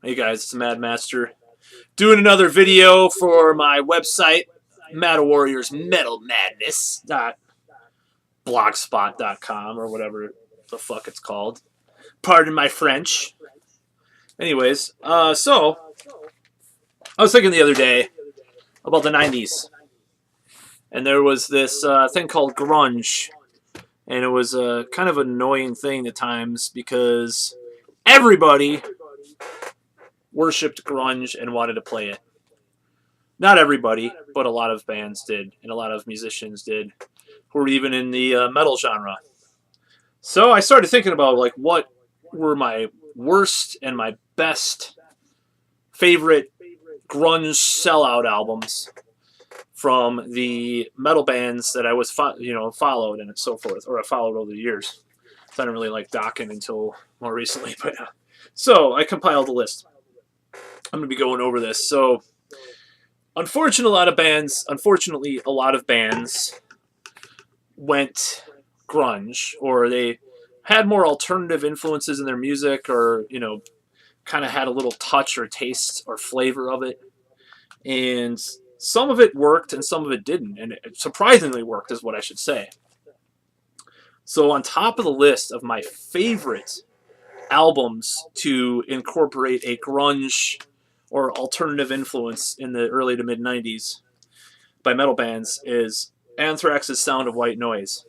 Hey guys, it's Mad Master doing another video for my website, Metal Warriors Metal Madness blogspot.com or whatever the fuck it's called. Pardon my French. Anyways, so I was thinking the other day about the 90's, and there was this thing called grunge, and it was a kind of annoying thing at times because everybody worshipped grunge and wanted to play it. Not everybody, but a lot of bands did, and a lot of musicians did, who were even in the metal genre. So I started thinking about like what were my worst and my best favorite grunge sellout albums from the metal bands that I was followed and so forth, or I followed over the years. So I didn't really like Dokken until more recently, but so I compiled a list. I'm going to be going over this. So unfortunately, a lot of bands went grunge, or they had more alternative influences in their music, or kind of had a little touch or taste or flavor of it. And some of it worked and some of it didn't, and it surprisingly worked is what I should say. So on top of the list of my favorite albums to incorporate a grunge or alternative influence in the early to mid 90's by metal bands is Anthrax's Sound of White Noise.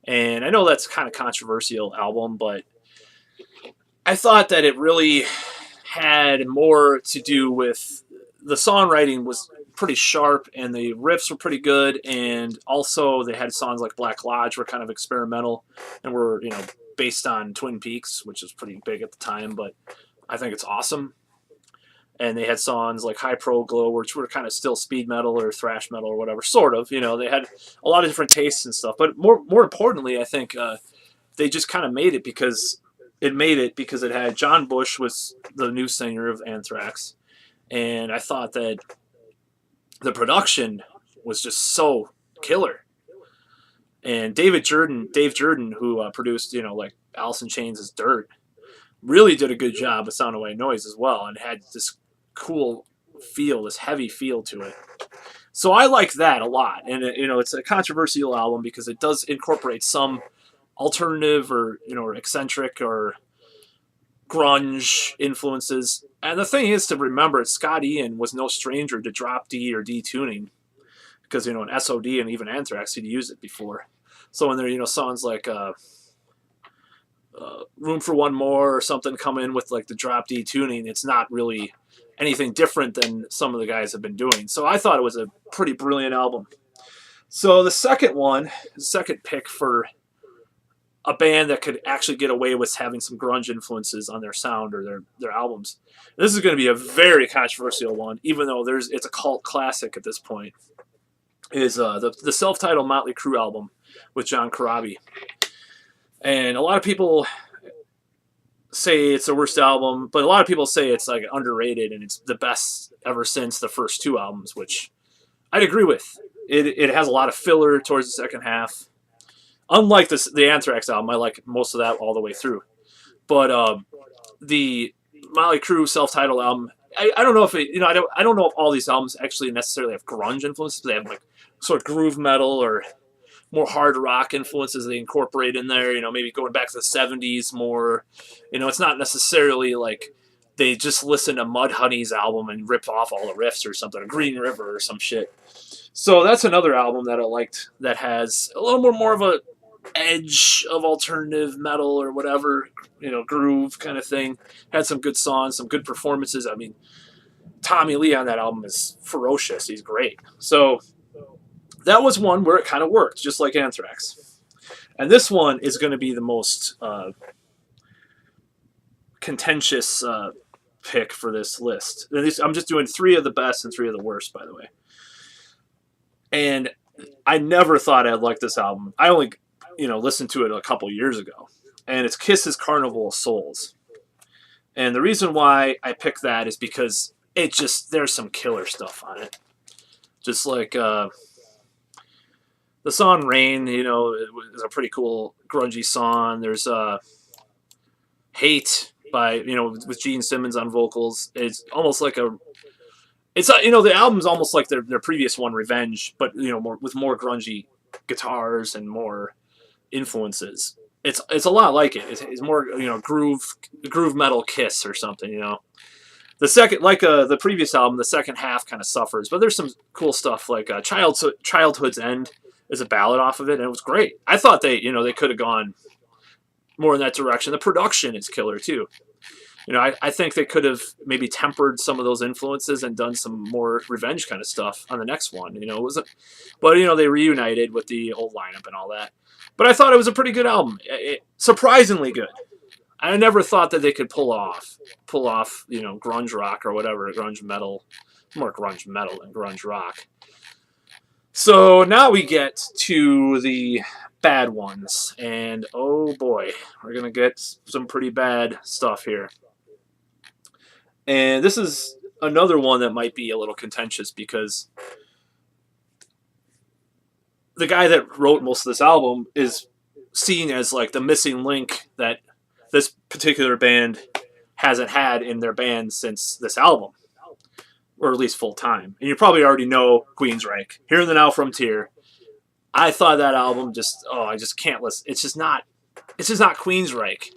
And I know that's kind of controversial album, but I thought that it really had more to do with the songwriting was pretty sharp and the riffs were pretty good, and also they had songs like Black Lodge were kind of experimental and were based on Twin Peaks, which was pretty big at the time, but I think it's awesome. And they had songs like High Pro Glow, which were kind of still speed metal or thrash metal or whatever, sort of. They had a lot of different tastes and stuff. But more importantly, I think they just kind of made it because it had John Bush was the new singer of Anthrax, and I thought that the production was just so killer. And Dave Jordan, who produced like Alice in Chains' Dirt, really did a good job with Sound of White Noise as well, and had this cool feel, this heavy feel to it. So I like that a lot, and it's a controversial album because it does incorporate some alternative or eccentric or grunge influences. And the thing is to remember, Scott Ian was no stranger to drop D or D tuning, because in SOD and even Anthrax he'd used it before. So when there songs like Room for One More or something come in with like the drop D tuning, it's not really anything different than some of the guys have been doing. So I thought it was a pretty brilliant album. So the second pick for a band that could actually get away with having some grunge influences on their sound or their albums. This is going to be a very controversial one, even though it's a cult classic at this point. Is the self-titled Motley Crue album with John Corabi. And a lot of people say it's the worst album, but a lot of people say it's like underrated and it's the best ever since the first two albums, which I'd agree with. It has a lot of filler towards the second half. Unlike the Anthrax album, I like most of that all the way through. But the Motley Crue self-titled album, I don't know if I don't know if all these albums actually necessarily have grunge influences. They have like sort of groove metal or more hard rock influences they incorporate in there, maybe going back to the 70s more. It's not necessarily like they just listen to Mudhoney's album and rip off all the riffs or something, or Green River or some shit. So that's another album that I liked that has a little more of a edge of alternative metal or whatever, groove kind of thing. Had some good songs, some good performances. I mean, Tommy Lee on that album is ferocious. He's great. So that was one where it kind of worked, just like Anthrax. And this one is going to be the most contentious pick for this list. I'm just doing 3 of the best and 3 of the worst, by the way. And I never thought I'd like this album. I only, listened to it a couple years ago. And it's Kiss's Carnival of Souls. And the reason why I picked that is because there's some killer stuff on it. Just like the song Rain, is a pretty cool grungy song. There's Hate by, you know, with Gene Simmons on vocals. It's almost like a, it's, you know, the album's almost like their previous one, Revenge, but, you know, more with more grungy guitars and more influences. It's a lot like it. It's more, you know, groove metal Kiss or something, you know. The second, like the previous album, the second half kind of suffers, but there's some cool stuff like Childhood's End is a ballad off of it, and it was great. I thought they, you know, they could have gone more in that direction. The production is killer too. You know, I think they could have maybe tempered some of those influences and done some more Revenge kind of stuff on the next one. You know, it was, but you know, they reunited with the old lineup and all that. But I thought it was a pretty good album, surprisingly good. I never thought that they could pull off, you know, grunge rock or whatever, grunge metal, more grunge metal than grunge rock. So now we get to the bad ones, and oh boy, we're gonna get some pretty bad stuff here. And this is another one that might be a little contentious because the guy that wrote most of this album is seen as like the missing link that this particular band hasn't had in their band since this album, or at least full time. And you probably already know Queensryche. Here in the Now Frontier, I thought that album just, oh, I just can't listen. It's just not Queensryche.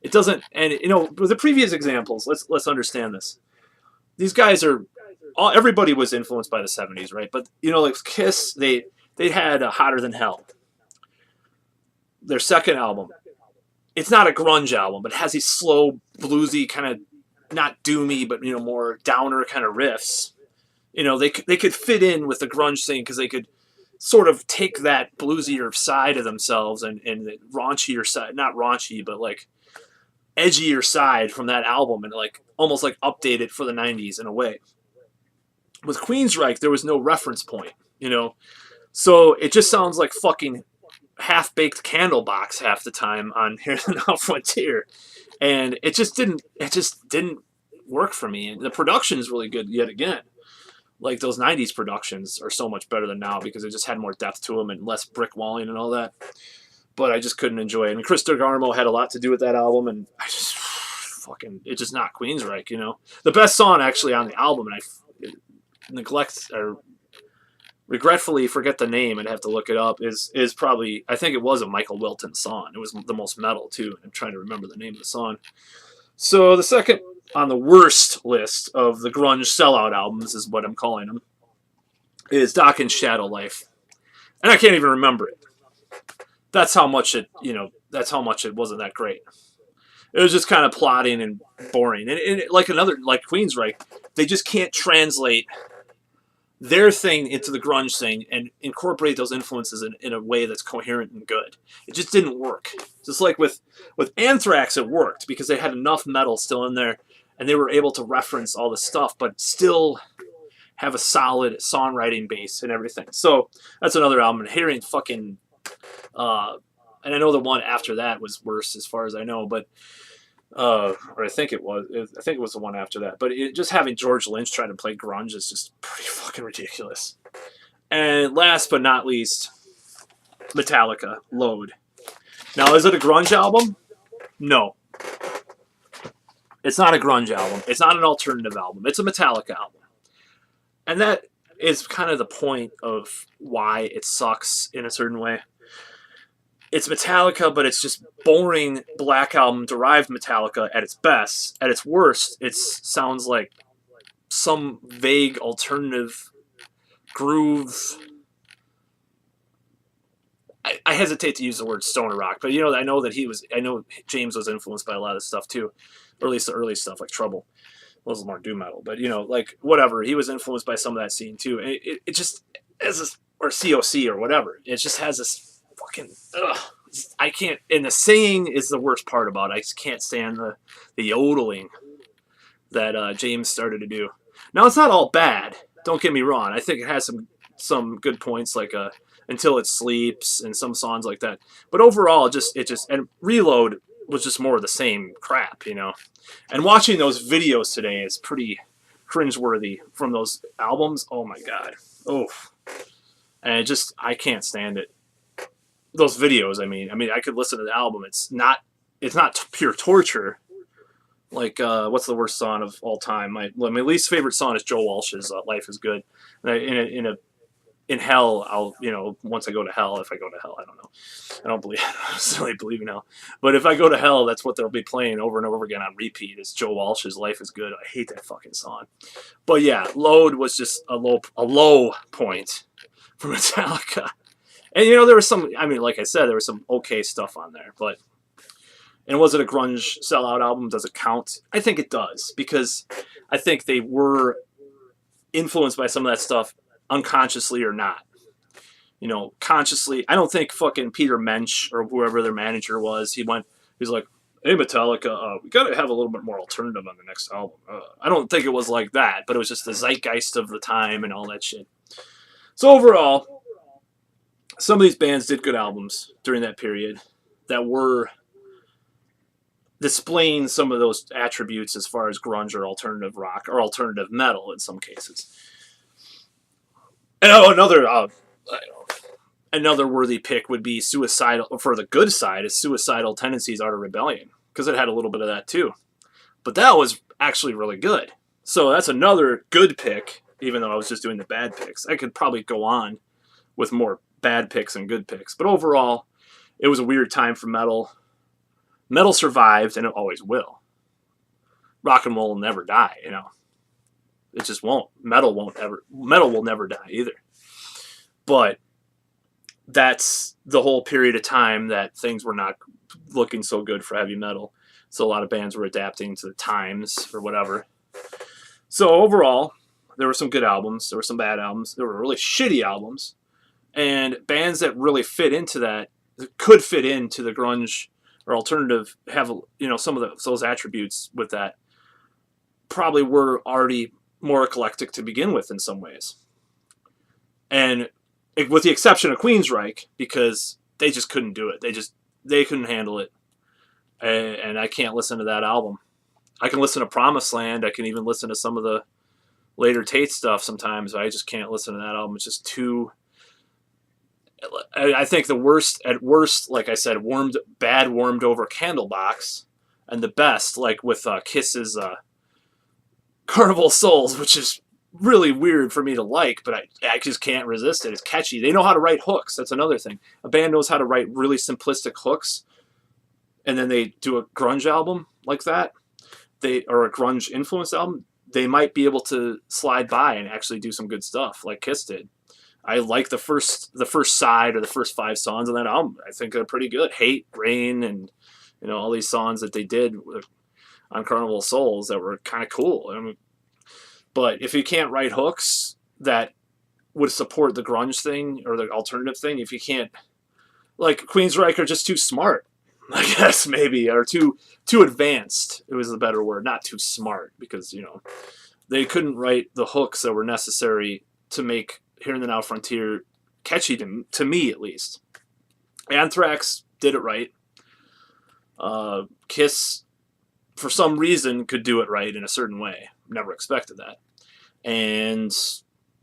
It doesn't, and you know, with the previous examples, let's understand this. These guys are, everybody was influenced by the 70s, right? But you know, like Kiss, they had a Hotter Than Hell. Their second album, it's not a grunge album, but it has these slow, bluesy kind of, not doomy, but you know, more downer kind of riffs. You know, they could fit in with the grunge thing because they could sort of take that bluesier side of themselves and the raunchier side, not raunchy, but like edgier side from that album and like almost like update it for the 90s in a way. With Queensryche, there was no reference point, you know, so it just sounds like fucking half-baked Candlebox half the time on Here in the Now Frontier, and it just didn't work for me. And the production is really good yet again. Like those 90s productions are so much better than now because it just had more depth to them and less brick walling and all that. But I just couldn't enjoy it. And Chris DeGarmo had a lot to do with that album, and I just fucking, it's just not Queensryche, you know. The best song actually on the album, and I neglect or regretfully forget the name and have to look it up, is probably, I think it was a Michael Wilton song. It was the most metal too. I'm trying to remember the name of the song. So the second on the worst list of the grunge sellout albums is what I'm calling them, is Dawkins Shadow Life. And I can't even remember it. That's how much it, you know, that's how much it wasn't that great. It was just kind of plotting and boring. And like Queensryche, they just can't translate their thing into the grunge thing and incorporate those influences in a way that's coherent and good. It just didn't work. Just like with Anthrax, it worked because they had enough metal still in there and they were able to reference all the stuff, but still have a solid songwriting base and everything. So that's another album. And hearing fucking, and I know the one after that was worse as far as I know, but or I think it was the one after that. But just having George Lynch try to play grunge is just pretty fucking ridiculous. And last but not least, Metallica Load. Now, is it a grunge album? No. It's not a grunge album. It's not an alternative album. It's a Metallica album. And that is kind of the point of why it sucks in a certain way. It's Metallica, but it's just boring Black Album derived Metallica at its best. At its worst, it sounds like some vague alternative groove. I hesitate to use the word stoner rock, but you know, I know James was influenced by a lot of stuff too, or at least the early stuff like Trouble. Well, it was more doom metal, but you know, like whatever, he was influenced by some of that scene too. It just has this, or COC or whatever. It just has this fucking, I can't, and the singing is the worst part about it. I just can't stand the yodeling that James started to do. Now, it's not all bad, don't get me wrong. I think it has some good points, like Until It Sleeps and some songs like that. But overall, and Reload was just more of the same crap, you know. And watching those videos today is pretty cringeworthy from those albums. Oh my god. Oh. And I can't stand it. Those videos, I mean, I could listen to the album. It's not pure torture, Like, what's the worst song of all time? My least favorite song is Joe Walsh's "Life Is Good." And in hell, I'll, once I go to hell, if I go to hell, I don't know. I don't believe, I don't necessarily believe in hell. But if I go to hell, that's what they'll be playing over and over again on repeat. Is Joe Walsh's "Life Is Good." I hate that fucking song. But yeah, Load was just a low point for Metallica. And there was some. I mean, like I said, there was some okay stuff on there, but. And was it a grunge sellout album? Does it count? I think it does, because I think they were influenced by some of that stuff, unconsciously or not. Consciously, I don't think fucking Peter Mensch or whoever their manager was, he's like, hey, Metallica, we got to have a little bit more alternative on the next album. I don't think it was like that, but it was just the zeitgeist of the time and all that shit. So overall, some of these bands did good albums during that period that were displaying some of those attributes as far as grunge or alternative rock or alternative metal in some cases. And another worthy pick would be Suicidal, for the good side, is Suicidal Tendencies Art of Rebellion, because it had a little bit of that too. But that was actually really good. So that's another good pick, even though I was just doing the bad picks. I could probably go on with more bad picks and good picks. But overall, it was a weird time for metal. Metal survived, and it always will. Rock and roll will never die, It just won't. Metal will never die either. But that's the whole period of time that things were not looking so good for heavy metal. So a lot of bands were adapting to the times or whatever. So overall, there were some good albums. There were some bad albums. There were really shitty albums. And bands that really fit into that, could fit into the grunge or alternative, have some of those attributes with that, probably were already more eclectic to begin with in some ways. And with the exception of Queensryche, because they just couldn't do it. They couldn't handle it. And I can't listen to that album. I can listen to Promised Land. I can even listen to some of the later Tate stuff sometimes, but I just can't listen to that album. It's just too... I think at worst, like I said, warmed over Candlebox, and the best, like with Kiss's Carnival Souls, which is really weird for me to like, but I just can't resist it. It's catchy. They know how to write hooks. That's another thing. A band knows how to write really simplistic hooks, and then they do a grunge album like that, or a grunge influenced album, they might be able to slide by and actually do some good stuff like Kiss did. I like the first side or the first 5 songs on that album. I think they're pretty good. Hate, Rain, and all these songs that they did on Carnival Souls that were kind of cool. But if you can't write hooks that would support the grunge thing or the alternative thing, if you can't, like Queensryche are just too smart, I guess, maybe, or too advanced. It was the better word, not too smart, because they couldn't write the hooks that were necessary to make Here and the Now Frontier catchy to me, at least. Anthrax did it right. Kiss, for some reason, could do it right in a certain way. Never expected that. And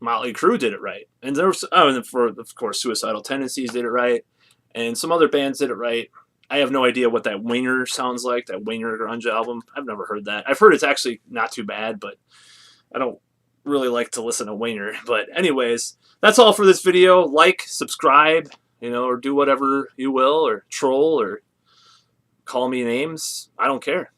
Motley Crue did it right. And there was, of course, Suicidal Tendencies did it right. And some other bands did it right. I have no idea what that Winger sounds like, that Winger grunge album. I've never heard that. I've heard it's actually not too bad, but I don't really like to listen to Winger. But anyways, that's all for this video. Like, subscribe, or do whatever you will, or troll, or call me names. I don't care.